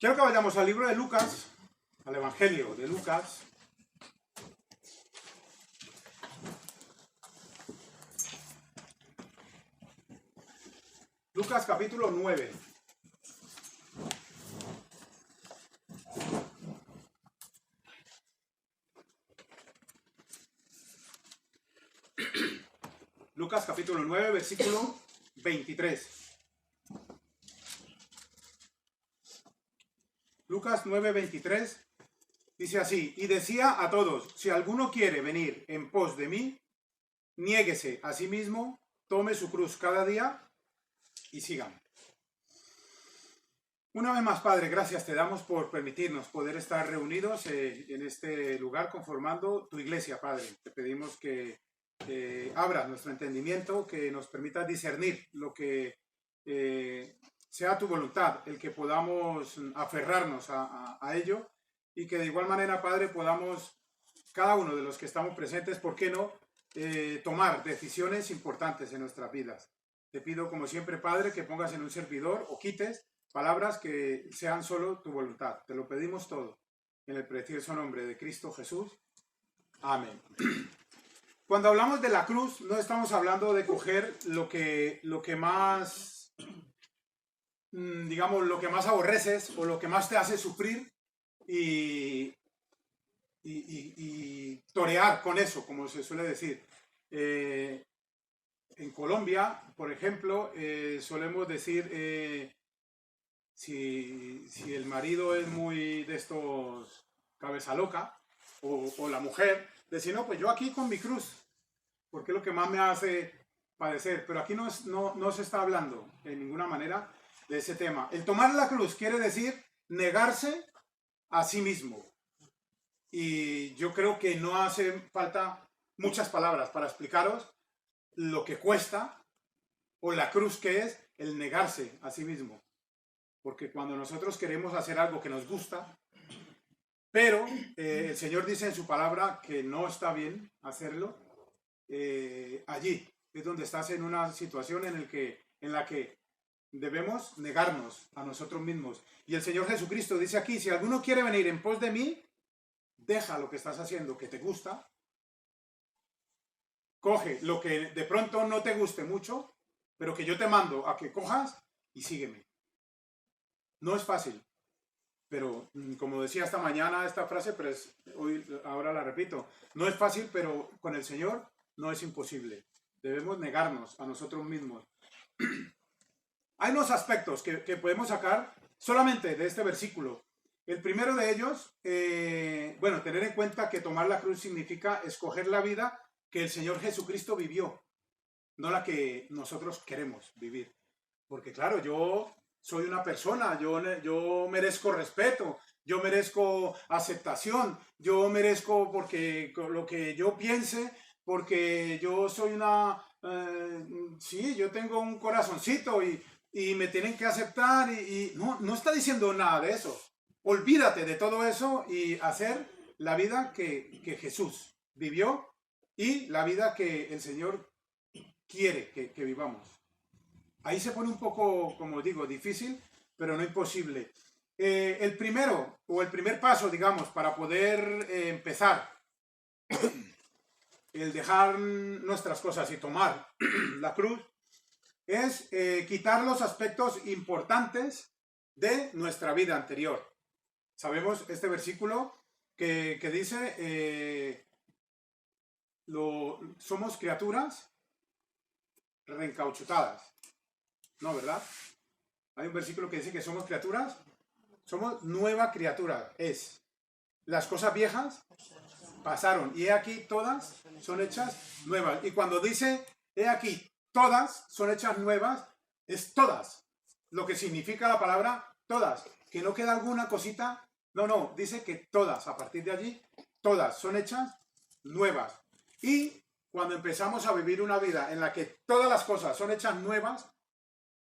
Quiero que vayamos al libro de Lucas, al Evangelio de Lucas. Lucas capítulo 9. Lucas capítulo 9, versículo 23. Lucas 9, 23 dice así: y decía a todos, si alguno quiere venir en pos de mí, niéguese a sí mismo, tome su cruz cada día y sígame. Una vez más, Padre, gracias te damos por permitirnos poder estar reunidos en este lugar conformando tu iglesia, Padre. Te pedimos que abras nuestro entendimiento, que nos permitas discernir lo que sea tu voluntad, el que podamos aferrarnos a ello y que de igual manera, Padre, podamos, cada uno de los que estamos presentes, ¿por qué no?, tomar decisiones importantes en nuestras vidas. Te pido, como siempre, Padre, que pongas en un servidor o quites palabras que sean solo tu voluntad. Te lo pedimos todo en el precioso nombre de Cristo Jesús. Amén. Cuando hablamos de la cruz, no estamos hablando de coger lo que más, digamos, lo que más aborreces o lo que más te hace sufrir y torear con eso, como se suele decir. En Colombia, por ejemplo, solemos decir, si el marido es muy de estos cabeza loca, o la mujer, decir, no, pues yo aquí con mi cruz, porque es lo que más me hace padecer. Pero aquí no se está hablando de ninguna manera de ese tema. El tomar la cruz quiere decir negarse a sí mismo. Y yo creo que no hace falta muchas palabras para explicaros lo que cuesta o la cruz que es el negarse a sí mismo. Porque cuando nosotros queremos hacer algo que nos gusta, pero el Señor dice en su palabra que no está bien hacerlo, allí es donde estás en una situación en la que debemos negarnos a nosotros mismos. Y el Señor Jesucristo dice aquí, si alguno quiere venir en pos de mí, deja lo que estás haciendo que te gusta, coge lo que de pronto no te guste mucho, pero que yo te mando a que cojas y sígueme. No es fácil, pero como decía esta mañana esta frase, pero ahora la repito, no es fácil, pero con el Señor no es imposible. Debemos negarnos a nosotros mismos. Hay unos aspectos que podemos sacar solamente de este versículo. El primero de ellos, tener en cuenta que tomar la cruz significa escoger la vida que el Señor Jesucristo vivió, no la que nosotros queremos vivir. Porque claro, yo soy una persona, yo merezco respeto, yo merezco aceptación, yo merezco porque lo que yo piense, porque yo soy sí, yo tengo un corazoncito y me tienen que aceptar y no está diciendo nada de eso. Olvídate de todo eso y hacer la vida que Jesús vivió y la vida que el Señor quiere que vivamos. Ahí se pone un poco, como digo, difícil, pero no imposible. El primer paso, digamos, para poder empezar, el dejar nuestras cosas y tomar la cruz, es quitar los aspectos importantes de nuestra vida anterior. Sabemos este versículo que dice, somos criaturas reencauchutadas. No, ¿verdad? Hay un versículo que dice que somos criaturas, somos nueva criatura. Las cosas viejas pasaron y he aquí todas son hechas nuevas. Y cuando dice he aquí todas son hechas nuevas, es todas. Lo que significa la palabra todas. Que no queda alguna cosita. No, dice que todas, a partir de allí, todas son hechas nuevas. Y cuando empezamos a vivir una vida en la que todas las cosas son hechas nuevas,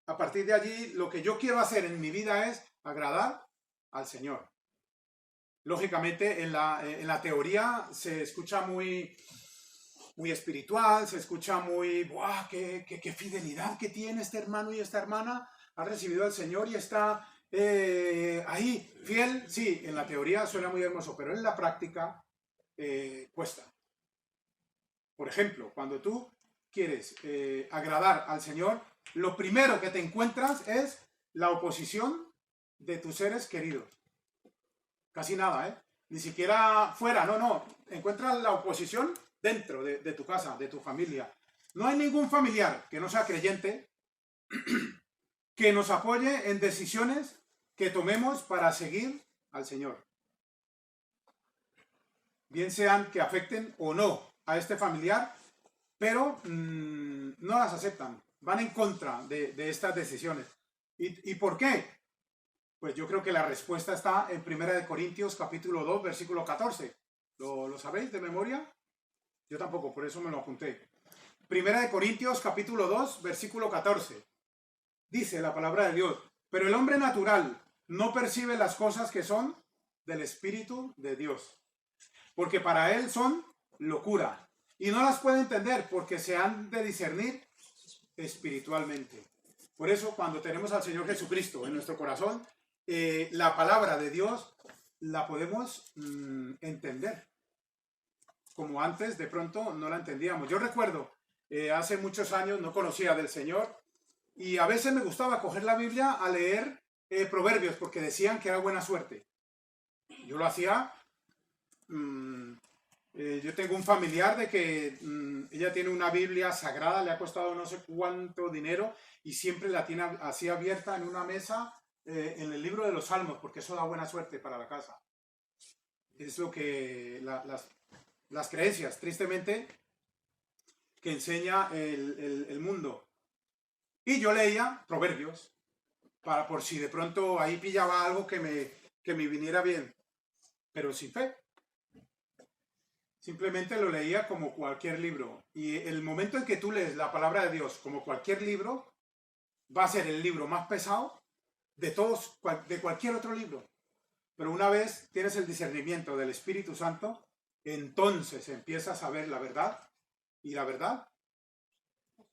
a partir de allí lo que yo quiero hacer en mi vida es agradar al Señor. Lógicamente en la teoría se escucha muy espiritual, se escucha muy, ¡buah! ¡Qué fidelidad que tiene este hermano y esta hermana! Ha recibido al Señor y está ahí, fiel, sí, en la teoría suena muy hermoso, pero en la práctica cuesta. Por ejemplo, cuando tú quieres agradar al Señor, lo primero que te encuentras es la oposición de tus seres queridos. Casi nada, ¿eh? Ni siquiera fuera, no. Encuentras la oposición dentro de tu casa, de tu familia. No hay ningún familiar que no sea creyente que nos apoye en decisiones que tomemos para seguir al Señor. Bien sean que afecten o no a este familiar, pero no las aceptan, van en contra de estas decisiones. ¿Y por qué? Pues yo creo que la respuesta está en 1 Corintios capítulo 2, versículo 14. ¿Lo sabéis de memoria? Yo tampoco, por eso me lo apunté. 1 Corintios capítulo 2, versículo 14. Dice la palabra de Dios: pero el hombre natural no percibe las cosas que son del Espíritu de Dios, porque para él son locura, y no las puede entender porque se han de discernir espiritualmente. Por eso, cuando tenemos al Señor Jesucristo en nuestro corazón, la palabra de Dios la podemos entender, como antes de pronto no la entendíamos. Yo recuerdo, hace muchos años no conocía del Señor, y a veces me gustaba coger la Biblia a leer Proverbios, porque decían que era buena suerte. Yo lo hacía. Yo tengo un familiar de que ella tiene una Biblia sagrada, le ha costado no sé cuánto dinero, y siempre la tiene así abierta en una mesa en el libro de los Salmos, porque eso da buena suerte para la casa. Es lo que las creencias, tristemente, que enseña el mundo. Y yo leía Proverbios, por si de pronto ahí pillaba algo que me viniera bien, pero sin fe. Simplemente lo leía como cualquier libro. Y el momento en que tú lees la palabra de Dios como cualquier libro, va a ser el libro más pesado de todos, de cualquier otro libro. Pero una vez tienes el discernimiento del Espíritu Santo, entonces empiezas a ver la verdad, y la verdad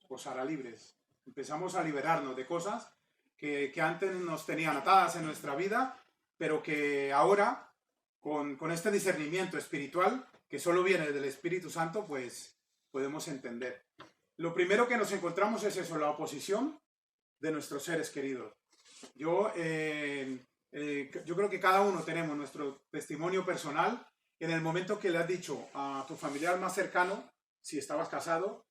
os hará libres. Empezamos a liberarnos de cosas que antes nos tenían atadas en nuestra vida, pero que ahora, con este discernimiento espiritual, que solo viene del Espíritu Santo, pues podemos entender. Lo primero que nos encontramos es eso, la oposición de nuestros seres queridos. Yo creo que cada uno tenemos nuestro testimonio personal en el momento que le has dicho a tu familiar más cercano, si estabas casado,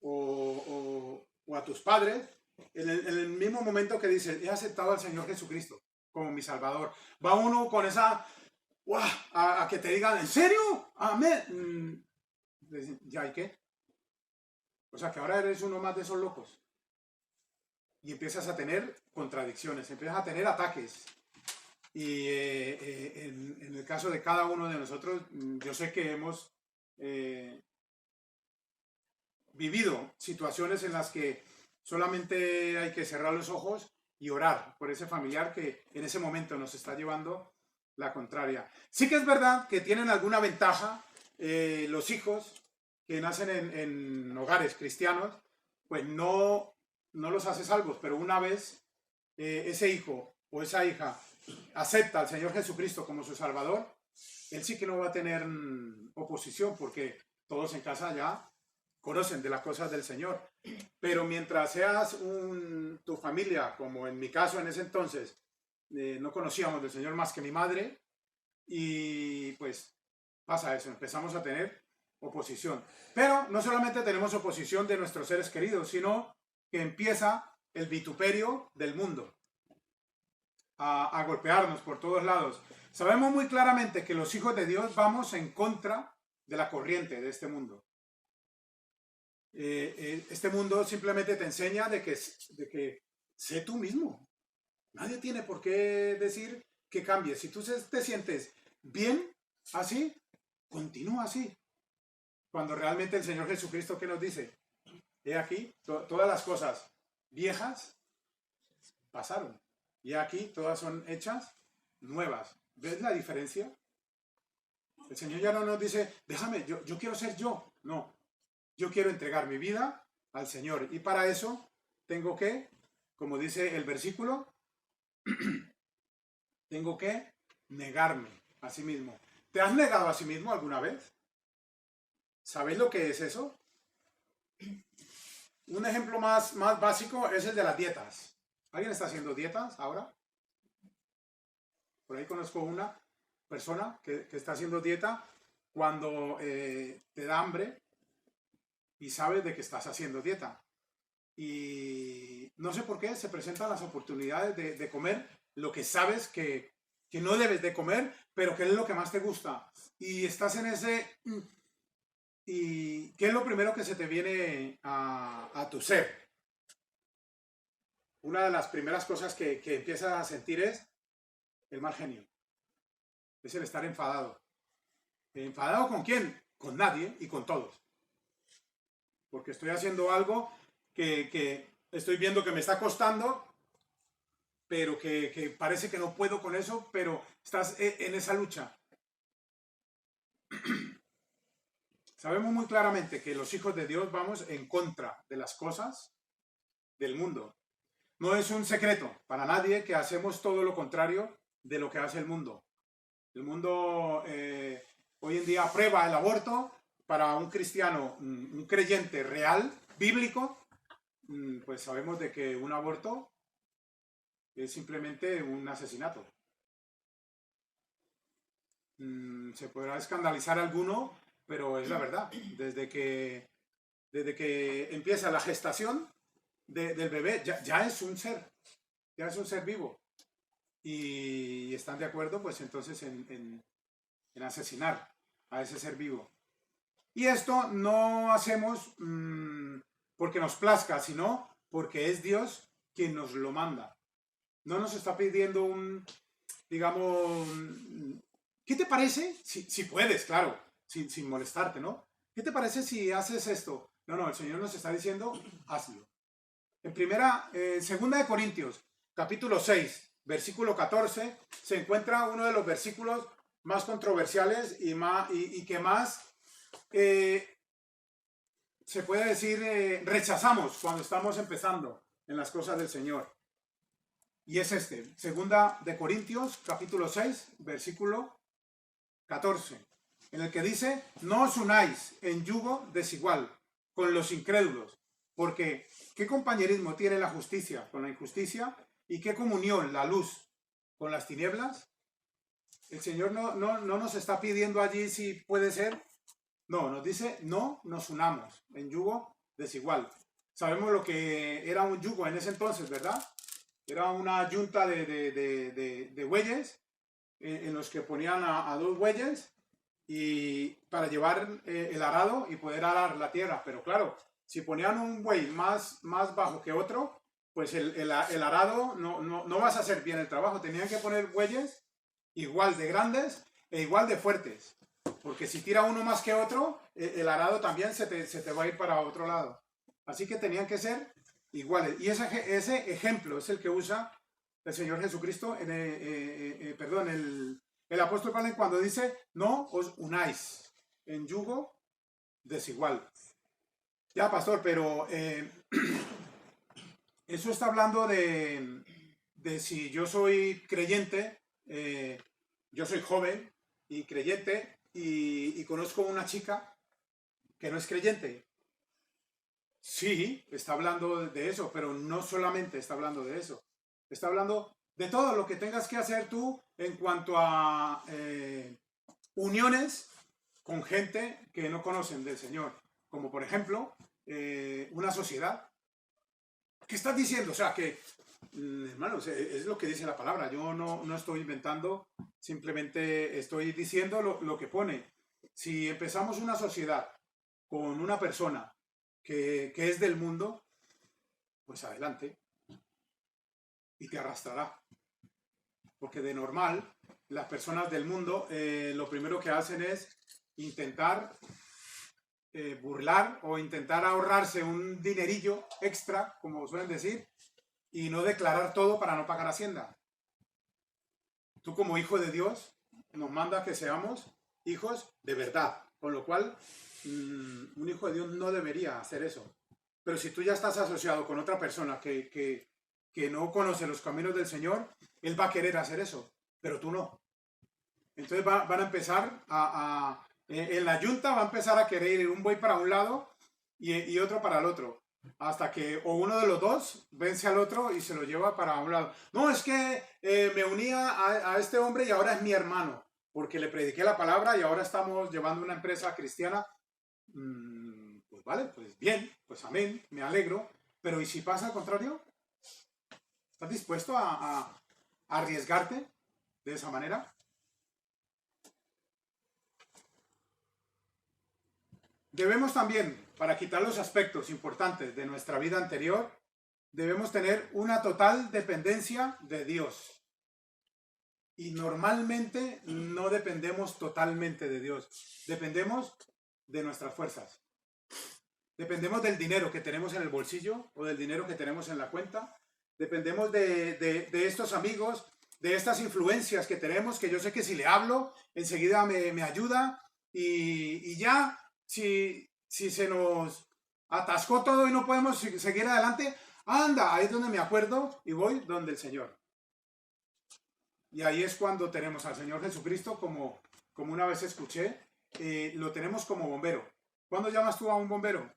o a tus padres, en el mismo momento que dices: he aceptado al Señor Jesucristo como mi Salvador. Va uno con esa... ¡Wow! A que te digan: ¿en serio? Amén. ¿Ya hay qué? O sea, que ahora eres uno más de esos locos. Y empiezas a tener contradicciones, empiezas a tener ataques. Y en el caso de cada uno de nosotros, yo sé que hemos vivido situaciones en las que solamente hay que cerrar los ojos y orar por ese familiar que en ese momento nos está llevando la contraria. Sí que es verdad que tienen alguna ventaja los hijos que nacen en hogares cristianos, pues no los hace salvos, pero una vez ese hijo o esa hija acepta al Señor Jesucristo como su Salvador, él sí que no va a tener oposición, porque todos en casa ya conocen de las cosas del Señor. Pero mientras seas tu familia, como en mi caso en ese entonces, no conocíamos del Señor más que mi madre, y pues pasa eso, empezamos a tener oposición. Pero no solamente tenemos oposición de nuestros seres queridos, sino que empieza el vituperio del mundo a golpearnos por todos lados. Sabemos muy claramente que los hijos de Dios vamos en contra de la corriente de este mundo. Este mundo simplemente te enseña de que sé tú mismo. Nadie tiene por qué decir que cambies. Si tú te sientes bien así, continúa así. Cuando realmente el Señor Jesucristo, ¿qué nos dice? He aquí, todas las cosas viejas pasaron. Y aquí todas son hechas nuevas. ¿Ves la diferencia? El Señor ya no nos dice: déjame, yo quiero ser yo. No, yo quiero entregar mi vida al Señor. Y para eso tengo que, como dice el versículo, Tengo que negarme a sí mismo. ¿Te has negado a sí mismo alguna vez? ¿Sabéis lo que es eso? Un ejemplo más básico es el de las dietas. ¿Alguien está haciendo dietas ahora? Por ahí conozco una persona que está haciendo dieta cuando te da hambre y sabes de que estás haciendo dieta. Y no sé por qué se presentan las oportunidades de comer lo que sabes que no debes de comer, pero que es lo que más te gusta. Y estás en ese... ¿Y qué es lo primero que se te viene a tu ser? Una de las primeras cosas que empiezas a sentir es el mal genio. Es el estar enfadado. ¿Enfadado con quién? Con nadie y con todos. Porque estoy haciendo algo que estoy viendo que me está costando, pero que parece que no puedo con eso, pero estás en esa lucha. Sabemos muy claramente que los hijos de Dios vamos en contra de las cosas del mundo. No es un secreto para nadie que hacemos todo lo contrario de lo que hace el mundo. El mundo hoy en día aprueba el aborto. Para un cristiano, un creyente real, bíblico, pues sabemos de que un aborto es simplemente un asesinato. Se podrá escandalizar a alguno, pero es la verdad. Desde que empieza la gestación del bebé, ya es un ser vivo. Y están de acuerdo, pues entonces, en asesinar a ese ser vivo. Y esto no hacemos porque nos plazca, sino porque es Dios quien nos lo manda. No nos está pidiendo digamos, ¿qué te parece? Si puedes, claro, sin molestarte, ¿no? ¿Qué te parece si haces esto? No, el Señor nos está diciendo, hazlo. En segunda de Corintios, capítulo 6, versículo 14, se encuentra uno de los versículos más controversiales y que más se puede decir rechazamos cuando estamos empezando en las cosas del Señor. Y es segunda de Corintios, capítulo 6, versículo 14, en el que dice, no os unáis en yugo desigual con los incrédulos, porque ¿qué compañerismo tiene la justicia con la injusticia? ¿Y qué comunión la luz con las tinieblas? El Señor no nos está pidiendo allí si puede ser. No, nos dice, no nos unamos en yugo desigual. Sabemos lo que era un yugo en ese entonces, ¿verdad? Era una yunta de bueyes en los que ponían a dos bueyes y para llevar el arado y poder arar la tierra. Pero claro, si ponían un buey más bajo que otro, pues el arado no vas a hacer bien el trabajo. Tenían que poner bueyes igual de grandes e igual de fuertes. Porque si tira uno más que otro, el arado también se te va a ir para otro lado. Así que tenían que ser iguales. Y ese ejemplo es el que usa el Señor Jesucristo, el apóstol Pablo cuando dice, no os unáis en yugo desigual. Ya, pastor, pero eso está hablando de si yo soy creyente, yo soy joven y creyente, y conozco una chica que no es creyente. Sí, está hablando de eso, pero no solamente está hablando de eso. Está hablando de todo lo que tengas que hacer tú en cuanto a uniones con gente que no conocen del Señor. Como por ejemplo, una sociedad. ¿Qué estás diciendo? O sea, que, hermanos, es lo que dice la palabra. Yo no estoy inventando, simplemente estoy diciendo lo que pone. Si empezamos una sociedad con una persona que es del mundo, pues adelante. Y te arrastrará. Porque de normal, las personas del mundo lo primero que hacen es intentar burlar o intentar ahorrarse un dinerillo extra, como suelen decir, y no declarar todo para no pagar Hacienda. Tú como hijo de Dios nos manda que seamos hijos de verdad, con lo cual un hijo de Dios no debería hacer eso. Pero si tú ya estás asociado con otra persona que no conoce los caminos del Señor, él va a querer hacer eso. pero tú no. Entonces van a empezar en la yunta va a empezar a querer ir un buey para un lado y otro para el otro, hasta que o uno de los dos vence al otro y se lo lleva para un lado. No, es que me unía a este hombre y ahora es mi hermano, porque le prediqué la palabra y ahora estamos llevando una empresa cristiana. Pues vale, pues bien, pues amén, me alegro, pero ¿y si pasa al contrario? ¿Estás dispuesto a arriesgarte de esa manera? Debemos también, para quitar los aspectos importantes de nuestra vida anterior, debemos tener una total dependencia de Dios. Y normalmente no dependemos totalmente de Dios. Dependemos de nuestras fuerzas. Dependemos del dinero que tenemos en el bolsillo o del dinero que tenemos en la cuenta. Dependemos de estos amigos, de estas influencias que tenemos, que yo sé que si le hablo, enseguida me ayuda y ya, si se nos atascó todo y no podemos seguir adelante, anda, ahí es donde me acuerdo y voy donde el Señor. Y ahí es cuando tenemos al Señor Jesucristo, como una vez escuché, lo tenemos como bombero. ¿Cuándo llamas tú a un bombero?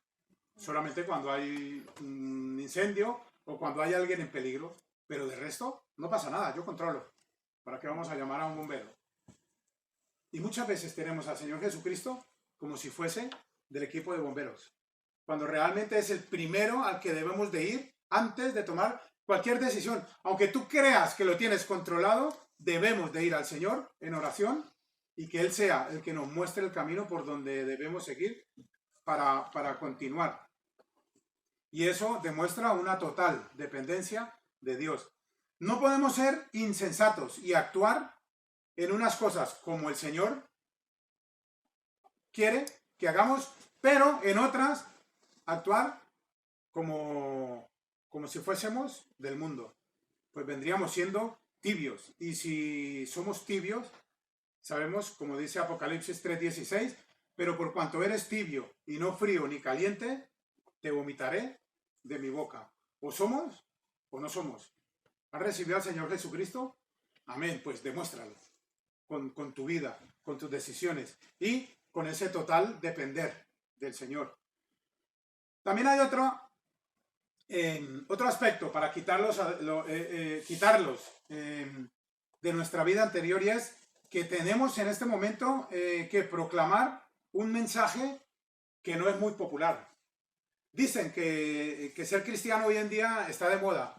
Solamente cuando hay un incendio o cuando hay alguien en peligro, pero de resto no pasa nada, yo controlo. ¿Para qué vamos a llamar a un bombero? Y muchas veces tenemos al Señor Jesucristo como si fuese del equipo de bomberos, cuando realmente es el primero al que debemos de ir antes de tomar cualquier decisión. Aunque tú creas que lo tienes controlado, debemos de ir al Señor en oración y que Él sea el que nos muestre el camino por donde debemos seguir para continuar. Y eso demuestra una total dependencia de Dios. No podemos ser insensatos y actuar en unas cosas como el Señor quiere que hagamos, pero en otras actuar como si fuésemos del mundo. Pues vendríamos siendo tibios. Y si somos tibios, sabemos, como dice Apocalipsis 3:16, pero por cuanto eres tibio y no frío ni caliente, te vomitaré de mi boca. O somos o no somos. ¿Has recibido al Señor Jesucristo? Amén, pues demuéstralo con tu vida, con tus decisiones y con ese total depender del Señor. También hay otro aspecto para quitarlos de nuestra vida anterior, y es que tenemos en este momento que proclamar un mensaje que no es muy popular. Dicen que ser cristiano hoy en día está de moda.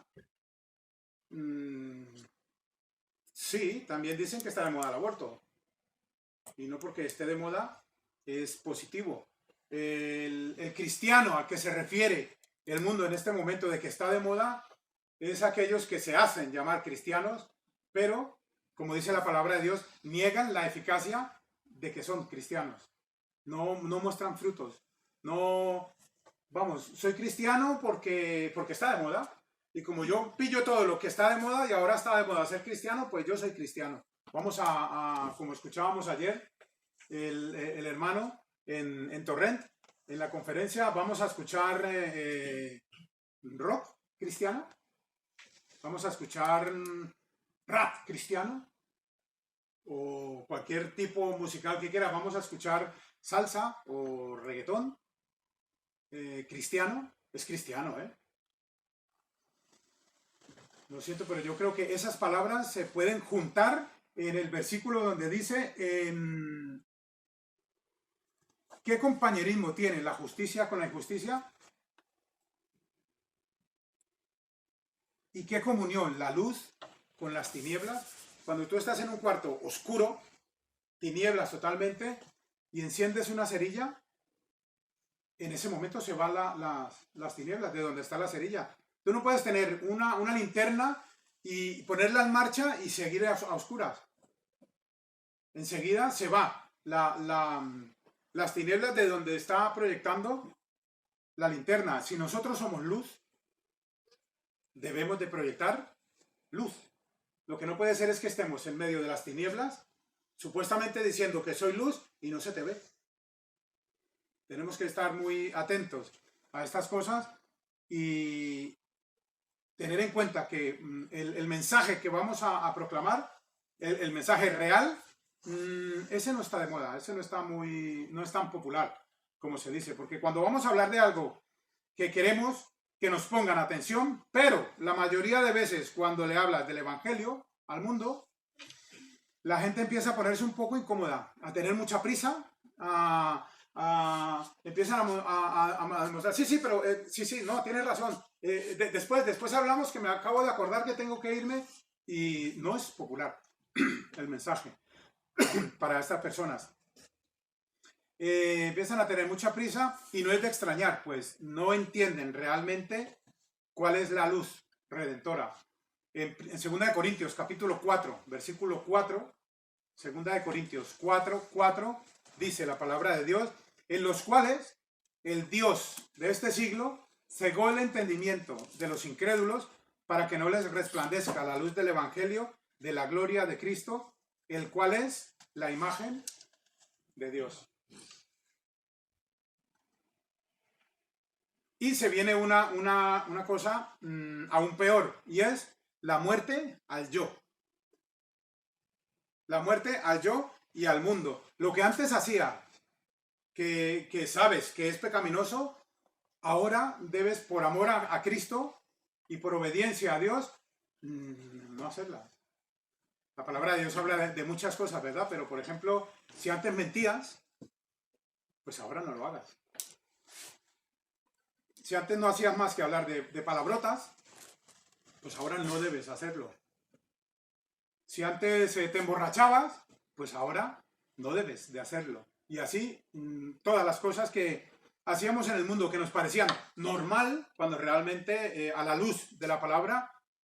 Sí, también dicen que está de moda el aborto. Y no porque esté de moda es positivo. El cristiano al que se refiere el mundo en este momento de que está de moda es aquellos que se hacen llamar cristianos, pero, como dice la palabra de Dios, niegan la eficacia de que son cristianos. No muestran frutos. No, vamos, soy cristiano porque está de moda. Y como yo pillo todo lo que está de moda y ahora está de moda ser cristiano, pues yo soy cristiano. Vamos como escuchábamos ayer, el hermano en Torrent, en la conferencia, vamos a escuchar rock cristiano, vamos a escuchar rap cristiano, o cualquier tipo musical que quiera, vamos a escuchar salsa o reggaetón cristiano, es cristiano, Lo siento, pero yo creo que esas palabras se pueden juntar en el versículo donde dice ¿qué compañerismo tiene la justicia con la injusticia? ¿Y qué comunión la luz con las tinieblas? Cuando tú estás en un cuarto oscuro, tinieblas totalmente, y enciendes una cerilla, en ese momento se van las tinieblas de donde está la cerilla. Tú no puedes tener una linterna y ponerla en marcha y seguir a oscuras. Enseguida se va las tinieblas de donde está proyectando la linterna. Si nosotros somos luz, debemos de proyectar luz. Lo que no puede ser es que estemos en medio de las tinieblas, supuestamente diciendo que soy luz y no se te ve. Tenemos que estar muy atentos a estas cosas y tener en cuenta que el mensaje que vamos a proclamar el mensaje real, ese no está de moda, ese no es tan popular como se dice, porque cuando vamos a hablar de algo que queremos que nos pongan atención, pero la mayoría de veces cuando le hablas del evangelio al mundo, la gente empieza a ponerse un poco incómoda, a tener mucha prisa, empiezan a demostrar, sí, pero sí, no, tienes razón. Después hablamos, que me acabo de acordar que tengo que irme, y no es popular el mensaje para estas personas. Empiezan a tener mucha prisa y no es de extrañar, pues no entienden realmente cuál es la luz redentora. En 2 Corintios capítulo 4, versículo 4, 2 Corintios 4, dice la palabra de Dios, en los cuales el Dios de este siglo cegó el entendimiento de los incrédulos para que no les resplandezca la luz del evangelio de la gloria de Cristo, el cual es la imagen de Dios. Y se viene una cosa aún peor, y es la muerte al yo. La muerte al yo y al mundo. Lo que antes hacía, que sabes que es pecaminoso, ahora debes, por amor a Cristo y por obediencia a Dios, no hacerla. La palabra de Dios habla de muchas cosas, ¿verdad? Pero, por ejemplo, si antes mentías, pues ahora no lo hagas. Si antes no hacías más que hablar de palabrotas, pues ahora no debes hacerlo. Si antes te emborrachabas, pues ahora no debes de hacerlo. Y así, todas las cosas que hacíamos en el mundo que nos parecían normal, cuando realmente a la luz de la palabra,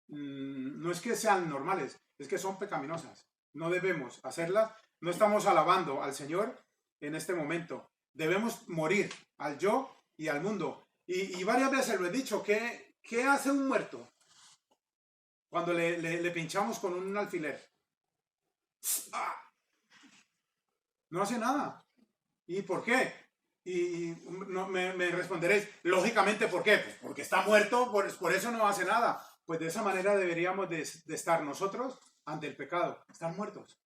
no es que sean normales, es que son pecaminosas. No debemos hacerlas. No estamos alabando al Señor en este momento. Debemos morir al yo y al mundo. Y varias veces lo he dicho, ¿qué hace un muerto cuando le pinchamos con un alfiler? No hace nada. ¿Y por qué? Y no, me responderéis, lógicamente, ¿por qué? Pues porque está muerto, por eso no hace nada. Pues de esa manera deberíamos de estar nosotros ante el pecado, estar muertos.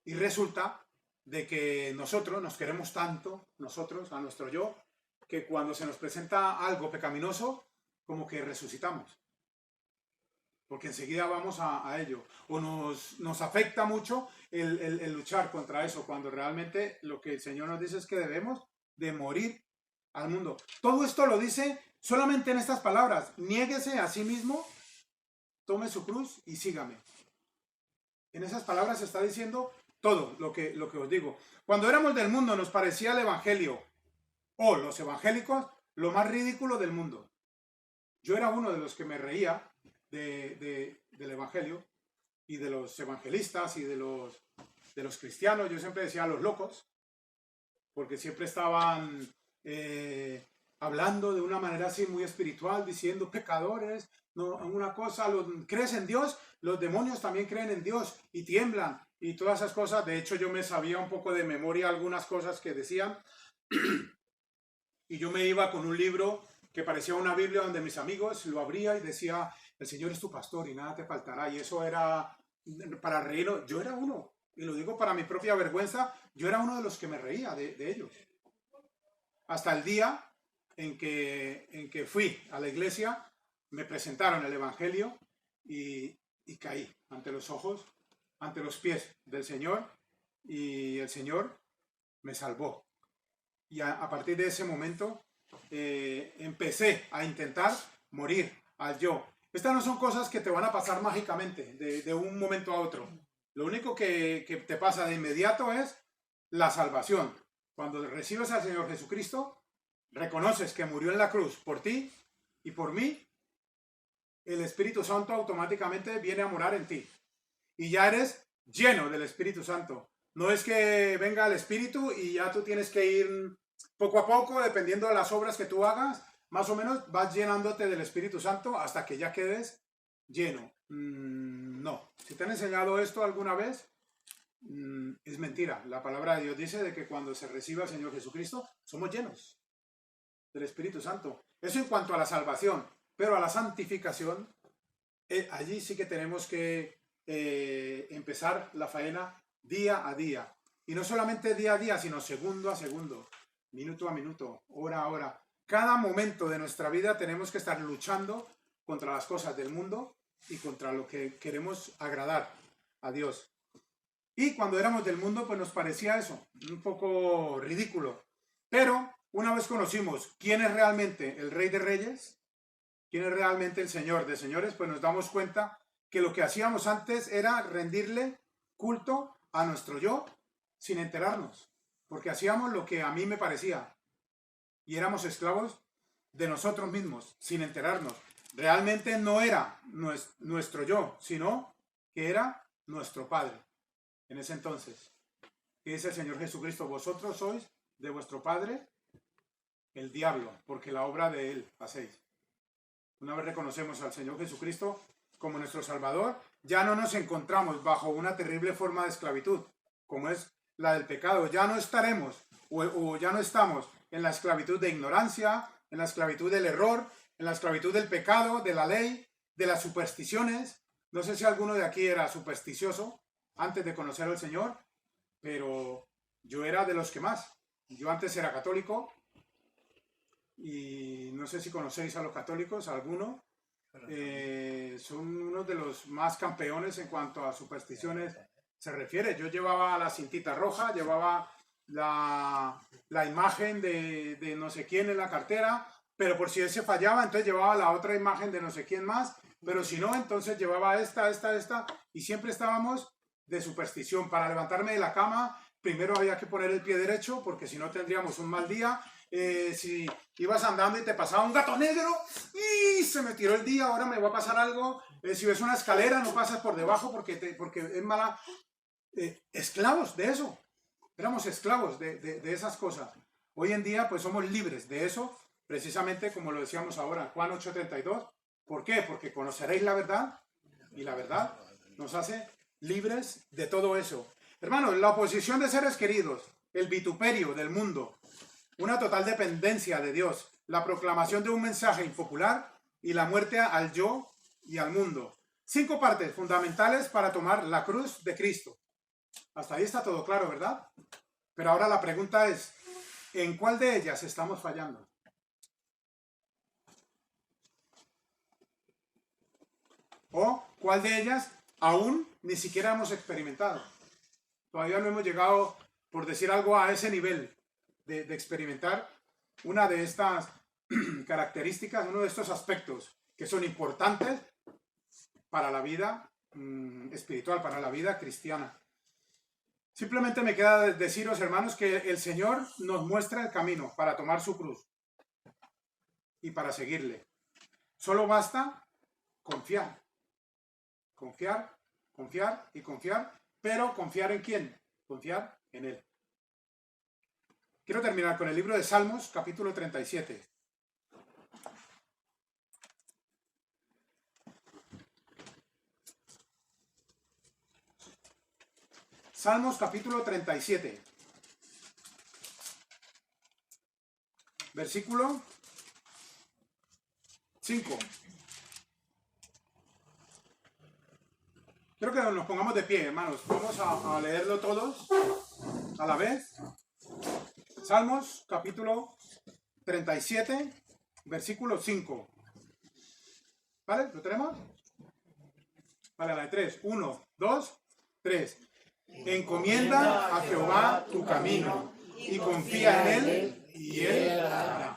Y resulta de que nosotros nos queremos tanto, nosotros, a nuestro yo, que cuando se nos presenta algo pecaminoso, como que resucitamos. Porque enseguida vamos a ello. O nos afecta mucho el luchar contra eso, cuando realmente lo que el Señor nos dice es que debemos de morir al mundo. Todo esto lo dice solamente en estas palabras: niéguese a sí mismo, tome su cruz y sígame. En esas palabras se está diciendo todo lo que os digo. Cuando éramos del mundo nos parecía el evangelio, o los evangélicos, lo más ridículo del mundo. Yo era uno de los que me reía del evangelio y de los evangelistas y de los cristianos. Yo siempre decía los locos, porque siempre estaban hablando de una manera así muy espiritual, diciendo pecadores, no, una cosa, crees en Dios, los demonios también creen en Dios y tiemblan y todas esas cosas. De hecho, yo me sabía un poco de memoria algunas cosas que decían y yo me iba con un libro que parecía una Biblia, donde mis amigos lo abría y decía: el Señor es tu pastor y nada te faltará. Y eso era para reír. Yo era uno, y lo digo para mi propia vergüenza, yo era uno de los que me reía de ellos. Hasta el día en que fui a la iglesia, me presentaron el evangelio y caí ante los ojos, ante los pies del Señor, y el Señor me salvó. Y a partir de ese momento empecé a intentar morir al yo. Estas no son cosas que te van a pasar mágicamente de un momento a otro. Lo único que te pasa de inmediato es la salvación. Cuando recibes al Señor Jesucristo, reconoces que murió en la cruz por ti y por mí, el Espíritu Santo automáticamente viene a morar en ti. Y ya eres lleno del Espíritu Santo. No es que venga el Espíritu y ya tú tienes que ir poco a poco, dependiendo de las obras que tú hagas, más o menos vas llenándote del Espíritu Santo hasta que ya quedes lleno. No. Si te han enseñado esto alguna vez, es mentira. La palabra de Dios dice de que cuando se recibe al Señor Jesucristo, somos llenos del Espíritu Santo. Eso en cuanto a la salvación. Pero a la santificación, allí sí que tenemos que empezar la faena día a día. Y no solamente día a día, sino segundo a segundo, minuto a minuto, hora a hora. Cada momento de nuestra vida tenemos que estar luchando contra las cosas del mundo y contra lo que queremos agradar a Dios. Y cuando éramos del mundo, pues nos parecía eso, un poco ridículo. Pero una vez conocimos quién es realmente el Rey de Reyes, quién es realmente el Señor de Señores, pues nos damos cuenta que lo que hacíamos antes era rendirle culto a nuestro yo sin enterarnos, porque hacíamos lo que a mí me parecía y éramos esclavos de nosotros mismos sin enterarnos. Realmente no era nuestro yo, sino que era nuestro Padre en ese entonces. Que dice el Señor Jesucristo: vosotros sois de vuestro padre el diablo, porque la obra de él hacéis. Una vez reconocemos al Señor Jesucristo como nuestro Salvador, ya no nos encontramos bajo una terrible forma de esclavitud, como es la del pecado. Ya no estaremos o ya no estamos en la esclavitud de ignorancia, en la esclavitud del error, en la esclavitud del pecado, de la ley, de las supersticiones. No sé si alguno de aquí era supersticioso antes de conocer al Señor, pero yo era de los que más. Yo antes era católico y no sé si conocéis a los católicos, alguno. Son uno de los más campeones en cuanto a supersticiones se refiere. Yo llevaba la cintita roja, llevaba la imagen de no sé quién en la cartera, pero por si ese fallaba, entonces llevaba la otra imagen de no sé quién más, pero si no, entonces llevaba esta, y siempre estábamos de superstición. Para levantarme de la cama, primero había que poner el pie derecho, porque si no tendríamos un mal día. Si ibas andando y te pasaba un gato negro y se me tiró el día, ahora me va a pasar algo. Si ves una escalera, no pasas por debajo porque es mala. Esclavos de eso. Éramos esclavos de esas cosas. Hoy en día pues somos libres de eso, precisamente como lo decíamos ahora, Juan 8:32. ¿Por qué? Porque conoceréis la verdad y la verdad nos hace libres de todo eso. Hermanos, la oposición de seres queridos, el vituperio del mundo, una total dependencia de Dios, la proclamación de un mensaje impopular y la muerte al yo y al mundo. 5 partes fundamentales para tomar la cruz de Cristo. Hasta ahí está todo claro, ¿verdad? Pero ahora la pregunta es, ¿en cuál de ellas estamos fallando? ¿O cuál de ellas aún ni siquiera hemos experimentado? Todavía no hemos llegado, por decir algo, a ese nivel de experimentar una de estas características, uno de estos aspectos que son importantes para la vida espiritual, para la vida cristiana. Simplemente me queda deciros, hermanos, que el Señor nos muestra el camino para tomar su cruz y para seguirle. Solo basta confiar. Confiar, confiar y confiar, pero ¿confiar en quién? Confiar en Él. Quiero terminar con el libro de Salmos, capítulo 37. Salmos, capítulo 37. Versículo 5. Quiero que nos pongamos de pie, hermanos. Vamos a leerlo todos a la vez. Salmos, capítulo 37, versículo 5. ¿Vale? ¿Lo tenemos? Vale, a la de 3. 1, 2, 3. Encomienda a Jehová tu camino y confía en Él y Él hará.